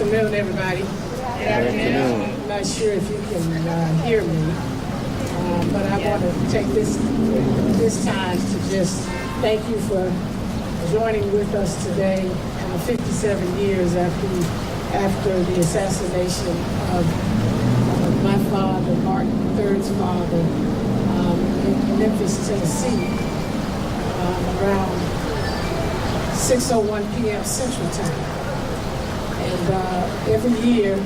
afternoon, everybody. Good afternoon. I'm not sure if you can hear me, but I want to take this time to just thank you for joining with us today, 57 years after the assassination of my father, Martin III's father, in Memphis, Tennessee, around 6:01 p.m. Central Time. And every year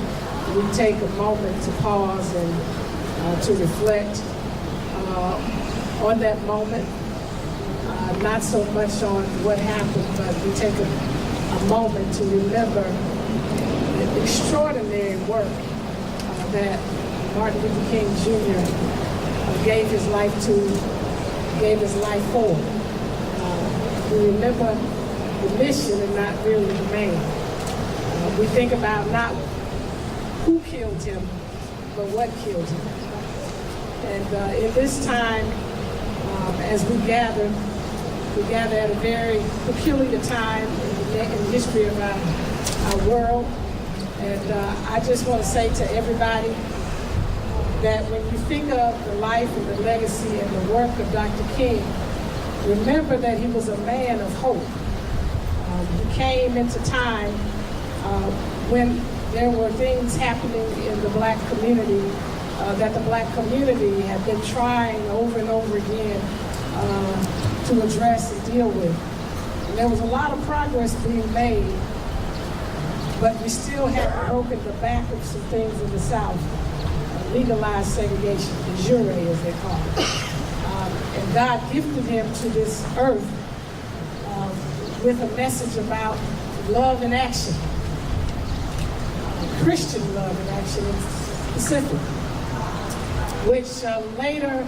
we take a moment to pause and to reflect on that moment, not so much on what happened, but we take a moment to remember the extraordinary work that Martin Luther King Jr. gave his life for. We remember the mission and not really the man. We think about not who killed him, but what killed him. And in this time, as we gather at a very peculiar time in the history of our world. And I just want to say to everybody that when you think of the life and the legacy and the work of Dr. King, remember that he was a man of hope. He came into time when there were things happening in the black community that the black community had been trying over and over again to address and deal with. And there was a lot of progress being made, but we still haven't broken the back of some things in the South. Legalized segregation, the jure as they call it. And God gifted him to this earth with a message about love in action. Christian love in action in specific, which later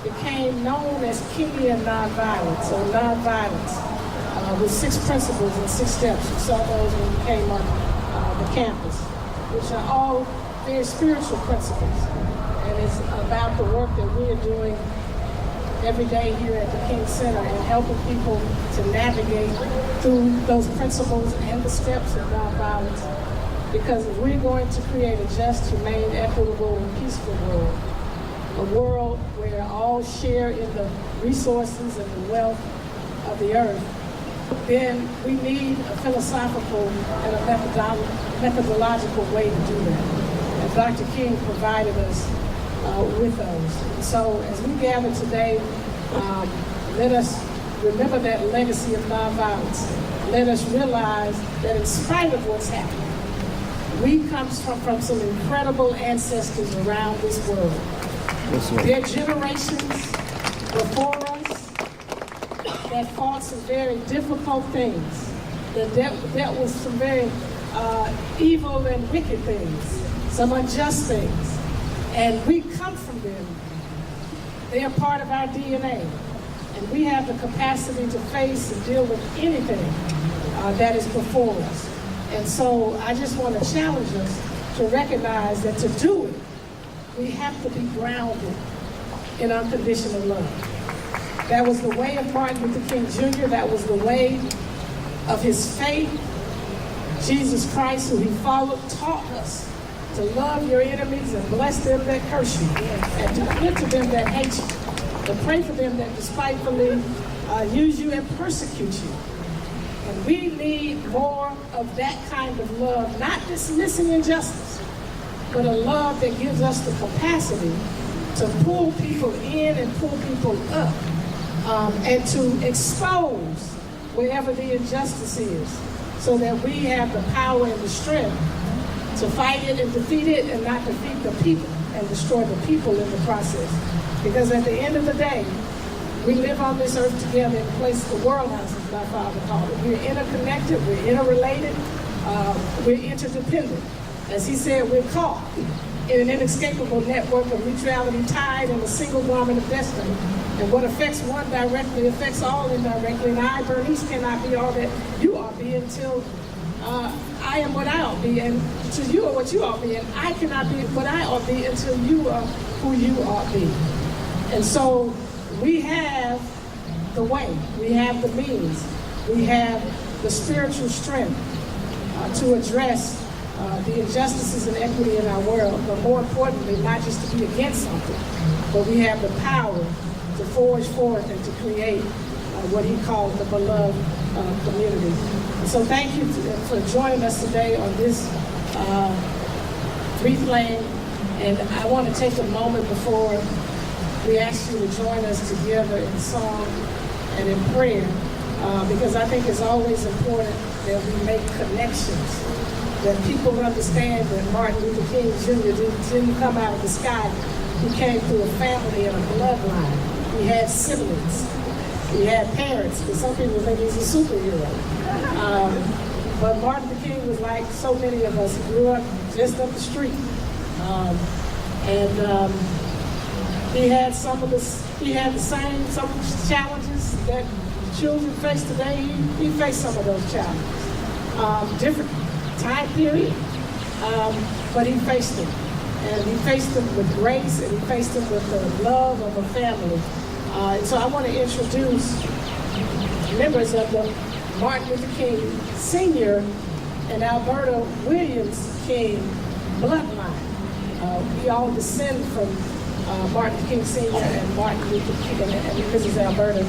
became known as Kingian nonviolence, or nonviolence, with 6 principles and 6 steps. You saw those when you came on the campus, which are all very spiritual principles. And it's about the work that we are doing every day here at the King Center and helping people to navigate through those principles and the steps of nonviolence. Because if we're going to create a just, humane, equitable, and peaceful world, a world where all share in the resources and the wealth of the earth, then we need a philosophical and a methodological way to do that. And Dr. King provided us with those. And so as we gather today, let us remember that legacy of nonviolence. Let us realize that in spite of what's happening, we come from some incredible ancestors around this world. There are generations before us that fought some very difficult things, that dealt with some very evil and wicked things, some unjust things. And we come from them. They are part of our DNA. And we have the capacity to face and deal with anything that is before us. And so I just want to challenge us to recognize that to do it, we have to be grounded in unconditional love. That was the way of Martin Luther King Jr. That was the way of his faith. Jesus Christ, who he followed, taught us to love your enemies and bless them that curse you, and to good to them that hate you, to pray for them that despitefully use you and persecute you. And we need more of that kind of love, not dismissing injustice, but a love that gives us the capacity to pull people in and pull people up, and to expose wherever the injustice is, so that we have the power and the strength to fight it and defeat it, and not defeat the people and destroy the people in the process. Because at the end of the day, we live on this earth together in a place, the world house, as my father called it. We're interconnected, we're interrelated, we're interdependent. As he said, we're caught in an inescapable network of mutuality tied in a single garment of destiny. And what affects one directly affects all indirectly. And I, Bernice, cannot be all that you ought to be until I am what I ought to be, and to you are what you ought to be. And I cannot be what I ought to be until you are who you ought to be. And so we have the way, we have the means, we have the spiritual strength to address the injustices and equity in our world, but more importantly, not just to be against something, but we have the power to forge forth and to create what he called the beloved community. So thank you for joining us today on this wreath laying. And I want to take a moment before we ask you to join us together in song and in prayer, because I think it's always important that we make connections, that people understand that Martin Luther King Jr. didn't come out of the sky. He came through a family and a bloodline. He had siblings. He had parents, because some people think he's a superhero. But Martin Luther King was like so many of us. He grew up just up the street. He had some of the same challenges that children face today. He faced some of those challenges. Different time period, but he faced them. And he faced them with grace, and he faced them with the love of a family. And so I want to introduce members of the Martin Luther King Sr. and Alberta Williams King bloodline. We all descend from Martin Luther King Sr. and Martin Luther King and Mrs. Alberta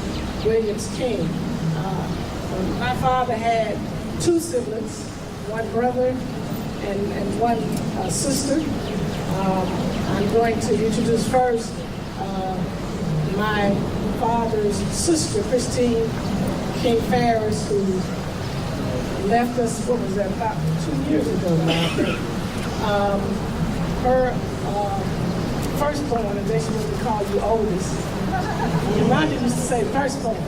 Williams King. My father had two siblings, one brother and one sister. I'm going to introduce first my father's sister, Christine King Ferris, who left us, what was that, about 2 years ago now. Her firstborn, and they used to call you oldest. Your mom used to say firstborn.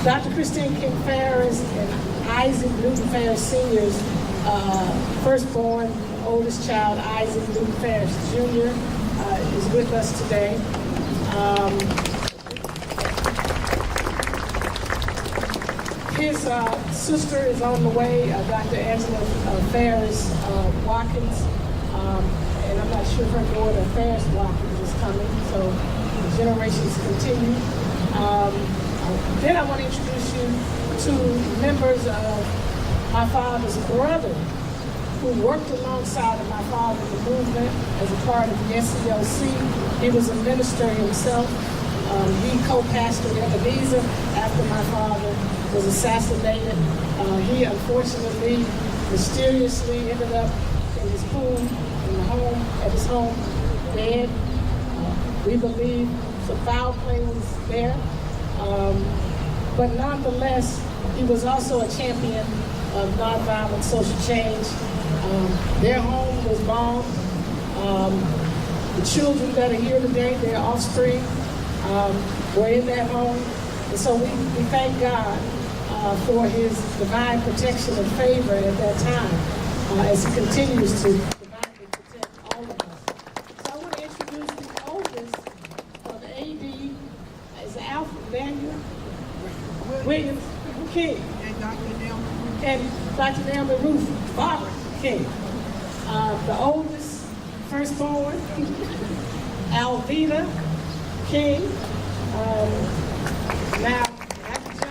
Dr. Christine King Ferris and Isaac Newton Ferris Sr.'s firstborn, oldest child, Isaac Newton Ferris Jr., is with us today. His sister is on the way, Dr. Angela Ferris Watkins, and I'm not sure if her daughter Ferris Watkins is coming, so the generations continue. Then I want to introduce you to members of my father's brother, who worked alongside of my father in the movement as a part of the SCLC. He was a minister himself. He co-pastored Ebenezer after my father was assassinated. He unfortunately, mysteriously ended up in his pool, in the home, at his home, dead. We believe some foul play was there. But nonetheless, he was also a champion of nonviolent social change. Their home was bombed. The children that are here today, their offspring, were in that home. And so we thank God for his divine protection and favor at that time as he continues to divinely protect all of us. So I want to introduce the oldest of AD is Alfred Daniel Williams King. And Dr. Naomi Ruth Barbara King. The oldest firstborn, Alveda King. Now, after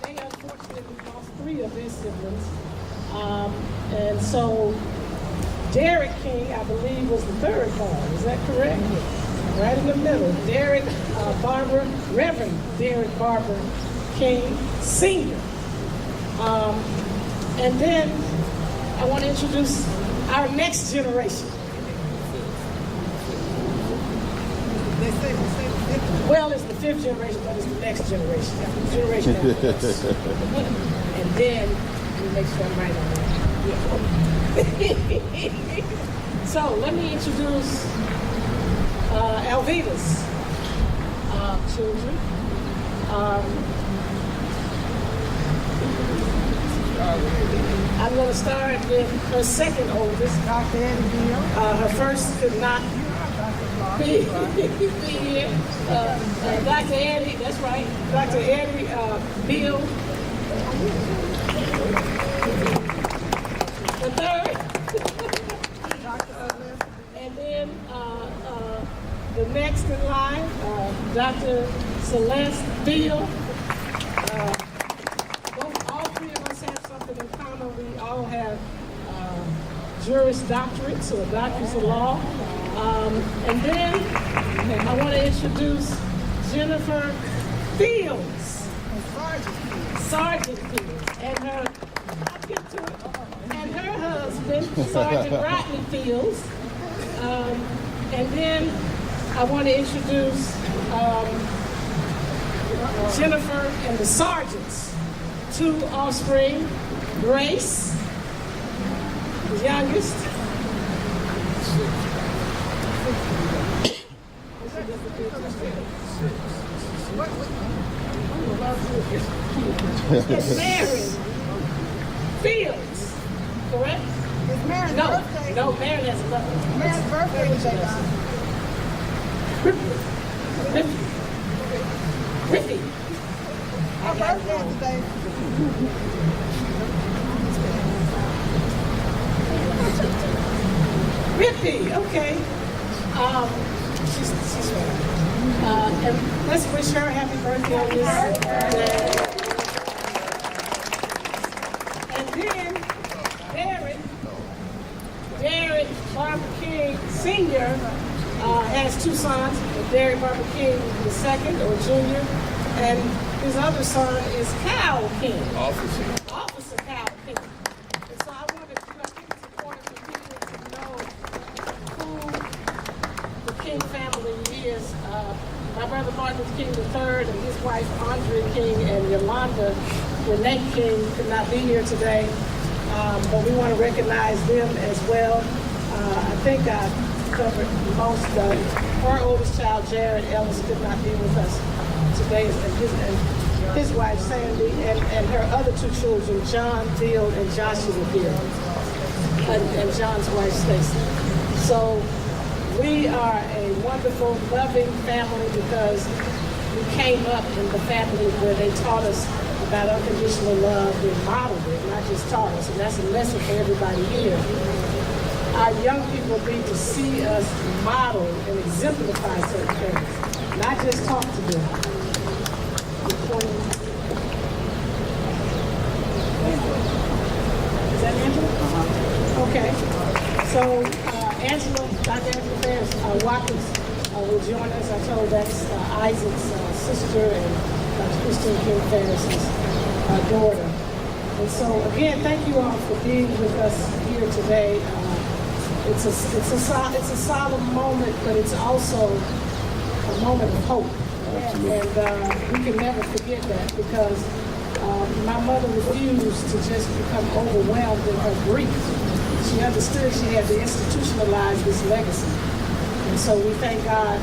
they unfortunately lost 3 of their siblings. And so Derek King, I believe, was the 3rd born. Is that correct? Right in the middle. Derek Reverend Derek Barber King Sr. And then I want to introduce our next generation. Well, it's the 5th generation, but it's the next generation. The generation after us. And then we make sure I'm right on that. So let me introduce Alveda's children. I'm going to start with her second oldest, Dr. Eddie Bill. Her first could not be here. Dr. Eddie, that's right. Dr. Eddie Bill. The third. And then the next in line, Dr. Celeste Bill. All 3 of us have some have Juris Doctorates or Doctors of Law. And then I want to introduce Jennifer Fields, Sergeant Fields, and her, I'll get to it, and her husband, Sergeant Rodney Fields. And then I want to introduce Jennifer and the sergeants, 2 offspring, Grace, the youngest. It's Mary Fields, correct? It's Mary's birthday. No, Mary has a birthday. Mary's birthday today. Riffy. Her birthday today. Rippy, okay. She's and let's wish her a happy birthday on this day. And then Derek Barber King Sr. Has 2 sons, Derek Barber King II or Jr. And his other son is Cal King. Officer Cal King. And so I wanted to, I think it's important for people to know who the King family is. My brother Martin Luther King III and his wife Andrea King and Yolanda Renee King could not be here today, but we want to recognize them as well. I think I covered most of it. Her oldest child, Jared Ellis, could not be with us today, and his wife Sandy, and her other 2 children, John Field and Joshua Field, and John's wife Stacy. So we are a wonderful, loving family because we came up in the family where they taught us about unconditional love. They modeled it, not just taught us, and that's a lesson for everybody here. Our young people need to see us model and exemplify certain things, not just talk to them. Is that Angela? Okay. So Angela, Dr. Angela Ferris Watkins will join us. I told that's Isaac's sister and Dr. Christine King Ferris's daughter. And so again, thank you all for being with us here today. It's a solemn moment, but it's also a moment of hope. And we can never forget that because my mother refused to just become overwhelmed in her grief. She understood she had to institutionalize this legacy. And so we thank God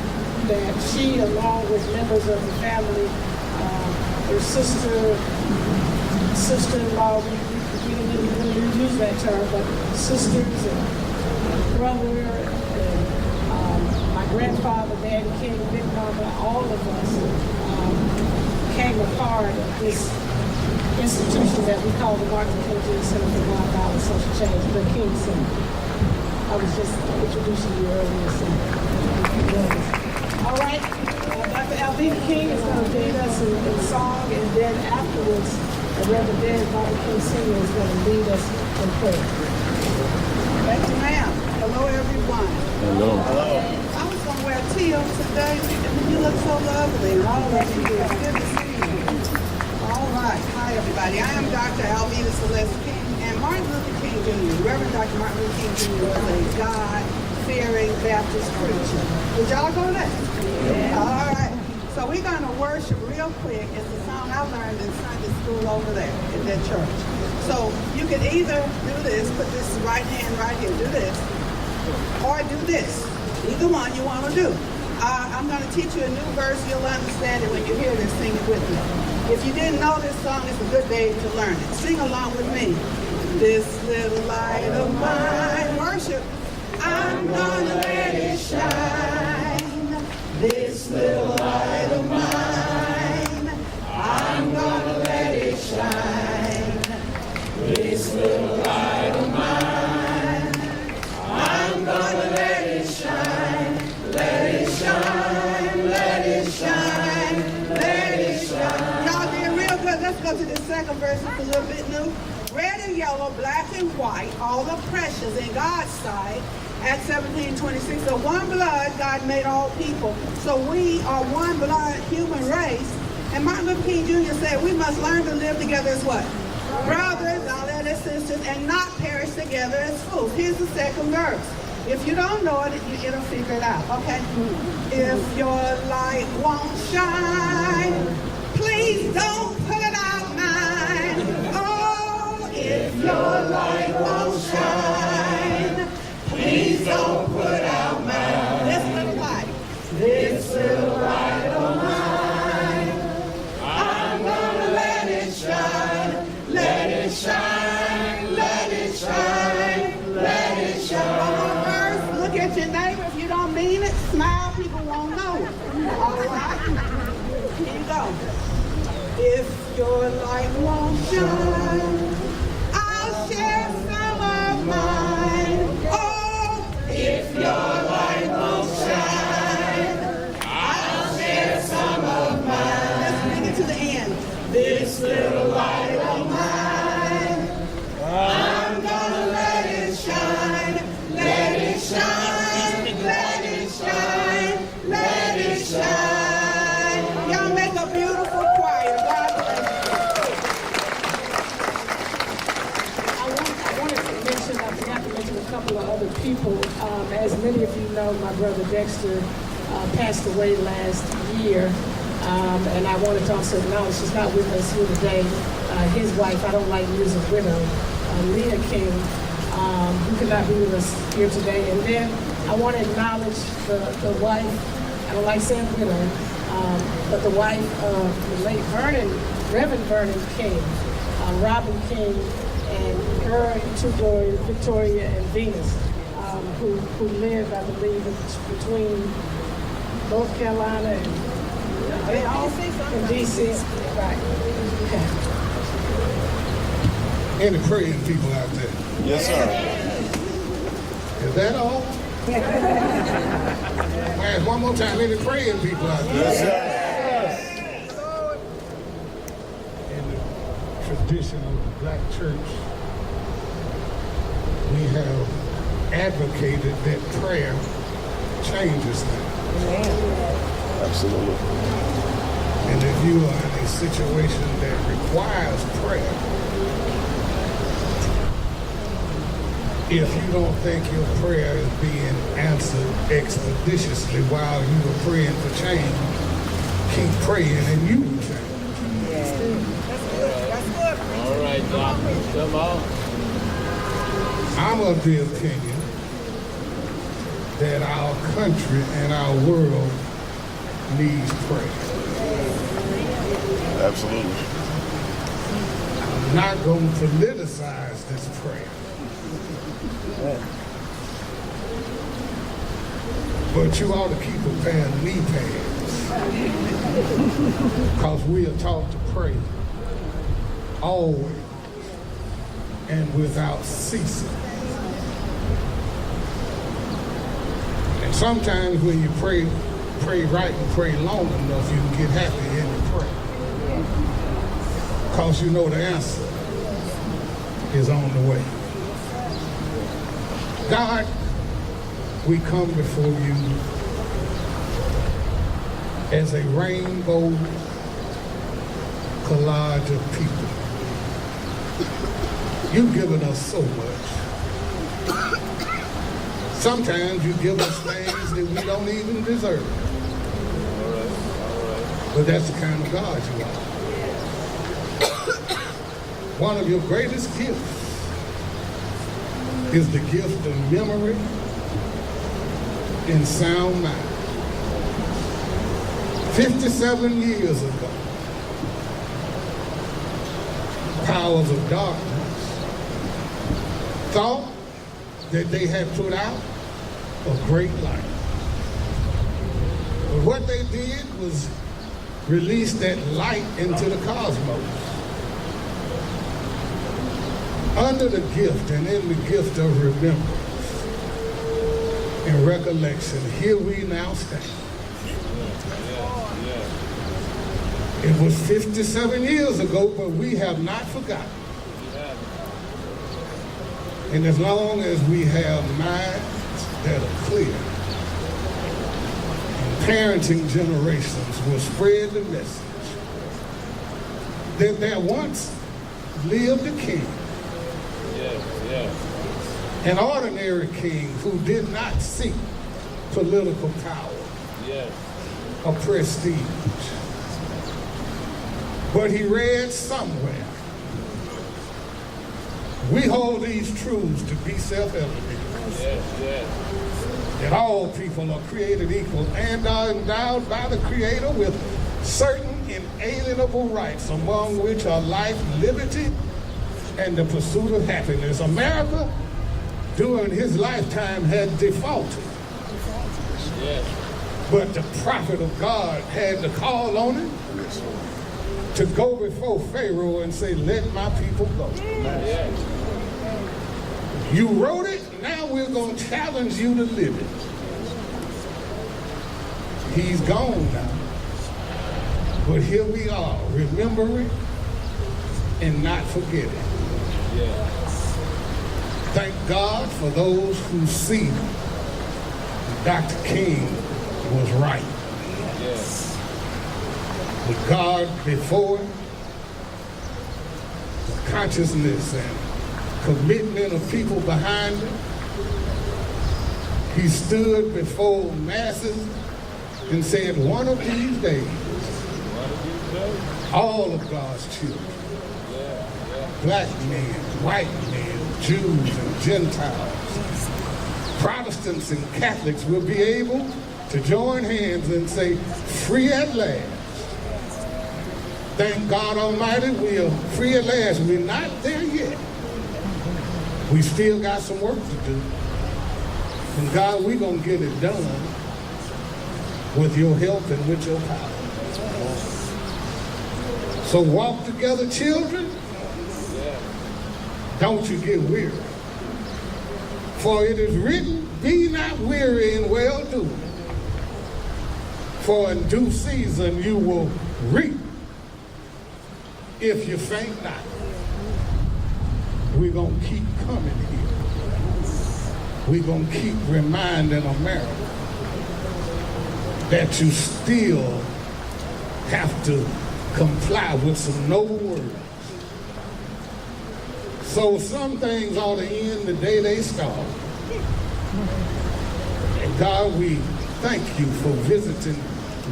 that she, along with members of the family, her sister-in-law, we didn't use that term, but sisters and brother and my grandfather, Daddy King, Big Mama, all of us became a part of this institution that we call the Martin Luther King Center for Nonviolent Social Change, the King Center. I was just introducing you earlier. So. All right, Dr. Alveda King is going to lead us in song, and then afterwards, Reverend Dan Bobby King Sr. is going to lead us in prayer. Thank you, ma'am. Hello, everyone. Hello. I was going to wear teal today. You look so lovely. All of you. It's good to see you. All right. Hi, everybody. I am Dr. Alveda Celeste King, and Martin Luther King Jr., Reverend Dr. Martin Luther King Jr. was a God-fearing Baptist preacher. Did y'all go there? Yeah. All right. So we're going to worship real quick. It's a song I learned in Sunday school over there in that church. So you can either do this, put this right hand right here, do this, or do this. Either one you want to do. I'm going to teach you a new verse. You'll understand it when you hear this. Sing it with me. If you didn't know this song, it's a good day to learn it. Sing along with me. This little light of mine, worship, I'm going to let it shine. This little light of mine, I'm going to let it shine. This little light of mine, I'm going to let it shine. Let it shine, let it shine, let it shine. Y'all did real good. Let's go to the second verse. It's a little bit new. red and yellow, black and white, all are precious in God's sight. Acts 17:26. So one blood, God made all people. So we are one blood human race. And Martin Luther King Jr. said we must learn to live together as what? Brothers, all that as sisters, and not perish together as fools. Here's the second verse. If you don't know it, it'll figure it out, okay? If your light won't shine, please don't put it out mine. Oh, if your light won't shine, please don't put out mine. This little light of mine, I'm gonna let it shine, let it shine, let it shine, let it shine. First, look at your neighbor. If you don't mean it, smile, people won't know it. All right? Here you go. If your light won't shine, I'll share some of mine. Oh, if your light won't shine, I'll share some of mine. Let's bring it to the end. This little light of mine, I'm gonna let it shine, let it shine, let it shine, let it shine. Y'all make a beautiful choir. God bless I wanted to mention, I forgot to mention a couple of other people. As many of you know, my brother Dexter passed away last year. And I wanted to also acknowledge she's not with us here today. His wife, I don't like using widow, Alveda King, who could not be with us here today. And then I want to acknowledge the wife, I don't like saying widow, but the wife of the late Reverend Vernon King, Robin King, and her two daughters, Victoria and Venus, who live, I believe, between North Carolina and in D.C. Right. Okay. Any praying people out there? Yes, sir. Is that all? I ask one more time, any praying people out there? Yes, sir. In the tradition of the black church, we have advocated that prayer changes things. Absolutely. And if you are in a situation that requires prayer, if you don't think your prayer is being answered expeditiously while you are praying for change, keep praying and you will change. All right, doctor. Come on. I'm of the opinion that our country and our world needs prayer. Absolutely. I'm not going to politicize this prayer. But you ought to keep a pair of knee pads. Because we are taught to pray always and without ceasing. And sometimes when you pray right and pray long enough, you can get happy in your prayer. Because you know the answer is on the way. God, we come before you as a rainbow collage of people. You've given us so much. Sometimes you give us things that we don't even deserve. But that's the kind of God you are. One of your greatest gifts is the gift of memory and sound mind. 57 years ago, powers of darkness thought that they had put out a great light. But what they did was release that light into the cosmos. Under the gift and in the gift of remembrance and recollection, here we now stand. It was 57 years ago, but we have not forgotten. And as long as we have minds that are clear, parenting generations will spread the message that there once lived a king. Yes, yes. An ordinary king who did not seek political power Yes. or prestige. But he read somewhere, we hold these truths to be self-evident, Yes, yes. that all people are created equal and are endowed by the Creator with certain inalienable rights, among which are life, liberty, and the pursuit of happiness. America, during his lifetime, had defaulted. Yes. But the prophet of God had to call on him to go before Pharaoh and say, let my people go. Yes. You wrote it, now we're going to challenge you to live it. He's gone now. But here we are, remembering and not forgetting. Yes. Thank God for those who see Dr. King was right. Yes. With God before him, the consciousness and commitment of people behind him, he stood before masses and said, one of these days, all of God's children, black men, white men, Jews and Gentiles, Protestants and Catholics will be able to join hands and say, free at last. Thank God Almighty, we are free at last. We're not there yet. We still got some work to do. And God, we're going to get it done with your help and with your power. So walk together, children. Don't you get weary. For it is written, be not weary in well-doing. For in due season you will reap if you faint not. We're going to keep coming here. We're going to keep reminding America that you still have to comply with some noble words. So some things ought to end the day they start. And God, we thank you for visiting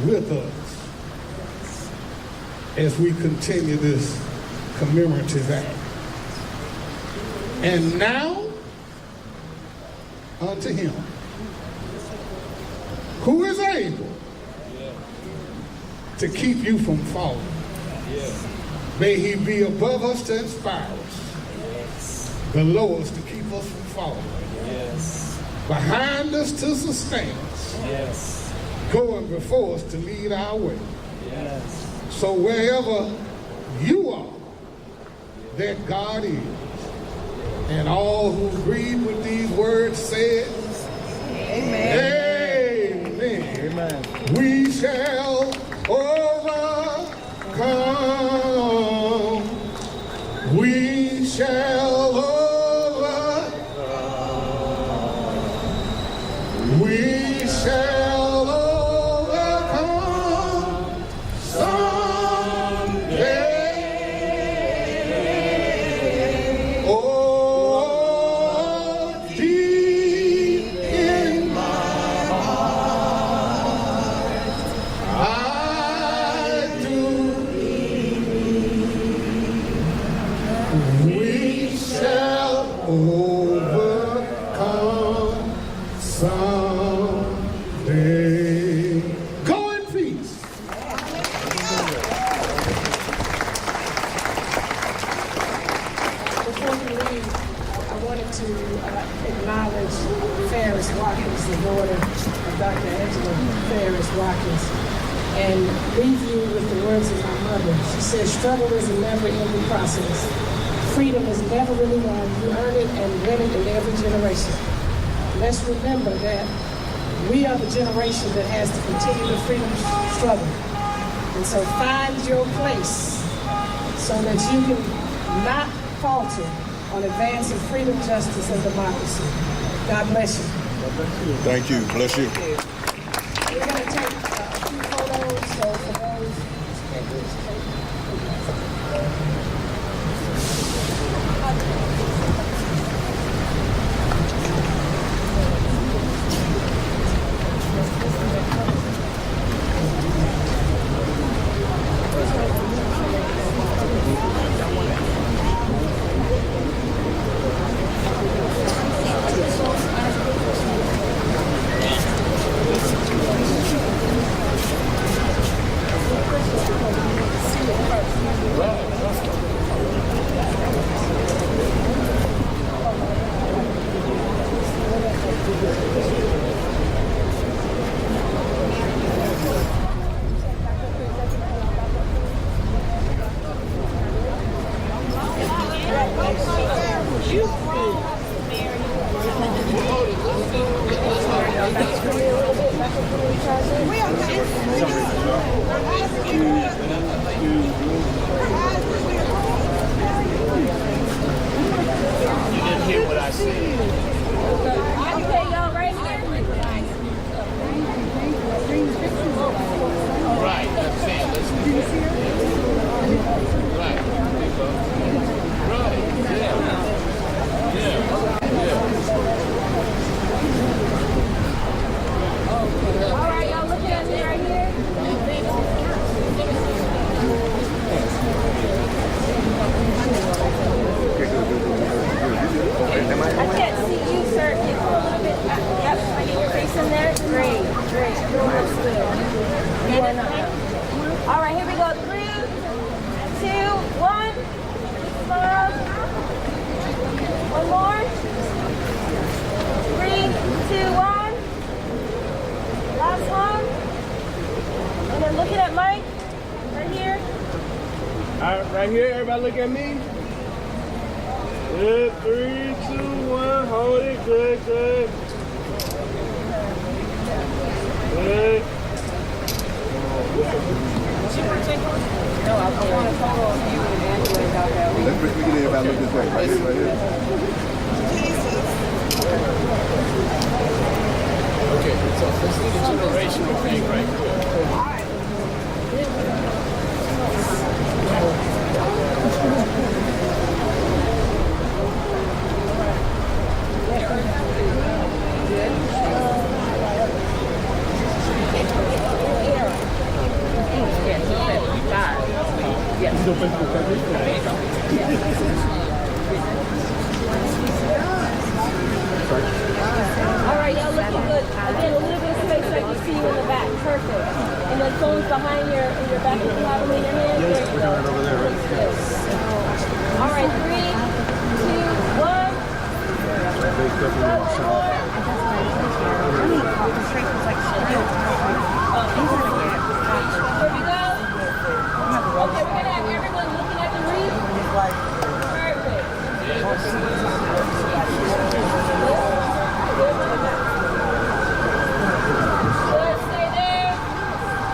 with us as we continue this commemorative act. And now, unto him who is able to keep you from falling. May he be above us to inspire us, below us to keep us from falling, behind us to sustain us, going before us to lead our way. So wherever you are, that God is. And all who agreed with these words said, Amen. Amen. Amen. We shall overcome. We shall overcome. We shall overcome someday. Overcome someday. Go in peace. Before we leave, I wanted to acknowledge Ferris Watkins, the daughter of Dr. Angela Ferris Watkins, and leave you with the words of my mother. She said, struggle is a never-ending process. Freedom is never really won. You earn it and win it in every generation. Let's remember that we are the generation that has to continue the freedom struggle. And so find your place so that you can not falter on advancing freedom, justice, and democracy. God bless you. Thank you. Bless you. We're going to take a few photos, so for those right here, everybody look at me. Good, 3, 2, 1, hold it, good, good. Good. No, I want to photo of you and Angela and Dr. Alveda. Let's get everybody look this way. Right here, right here. Okay, so this is the generational thing right here. All right, y'all looking good. Again, a little bit of space so I can see you in the back. Perfect. And then phones behind in your back if you have them in your hand. Yes, we're doing it over there, right? Yes. All right, 3, 2, 1. Here we go. Okay, we're gonna have everyone looking at the wreath. Perfect. Good, stay there.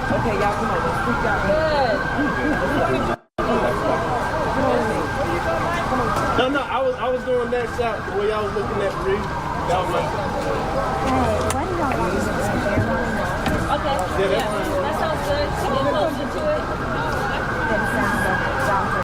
Okay, y'all, come on, let's freak out. Good. No, I was doing that shot the way y'all was looking at Reed. That was my. Okay. Yeah, that's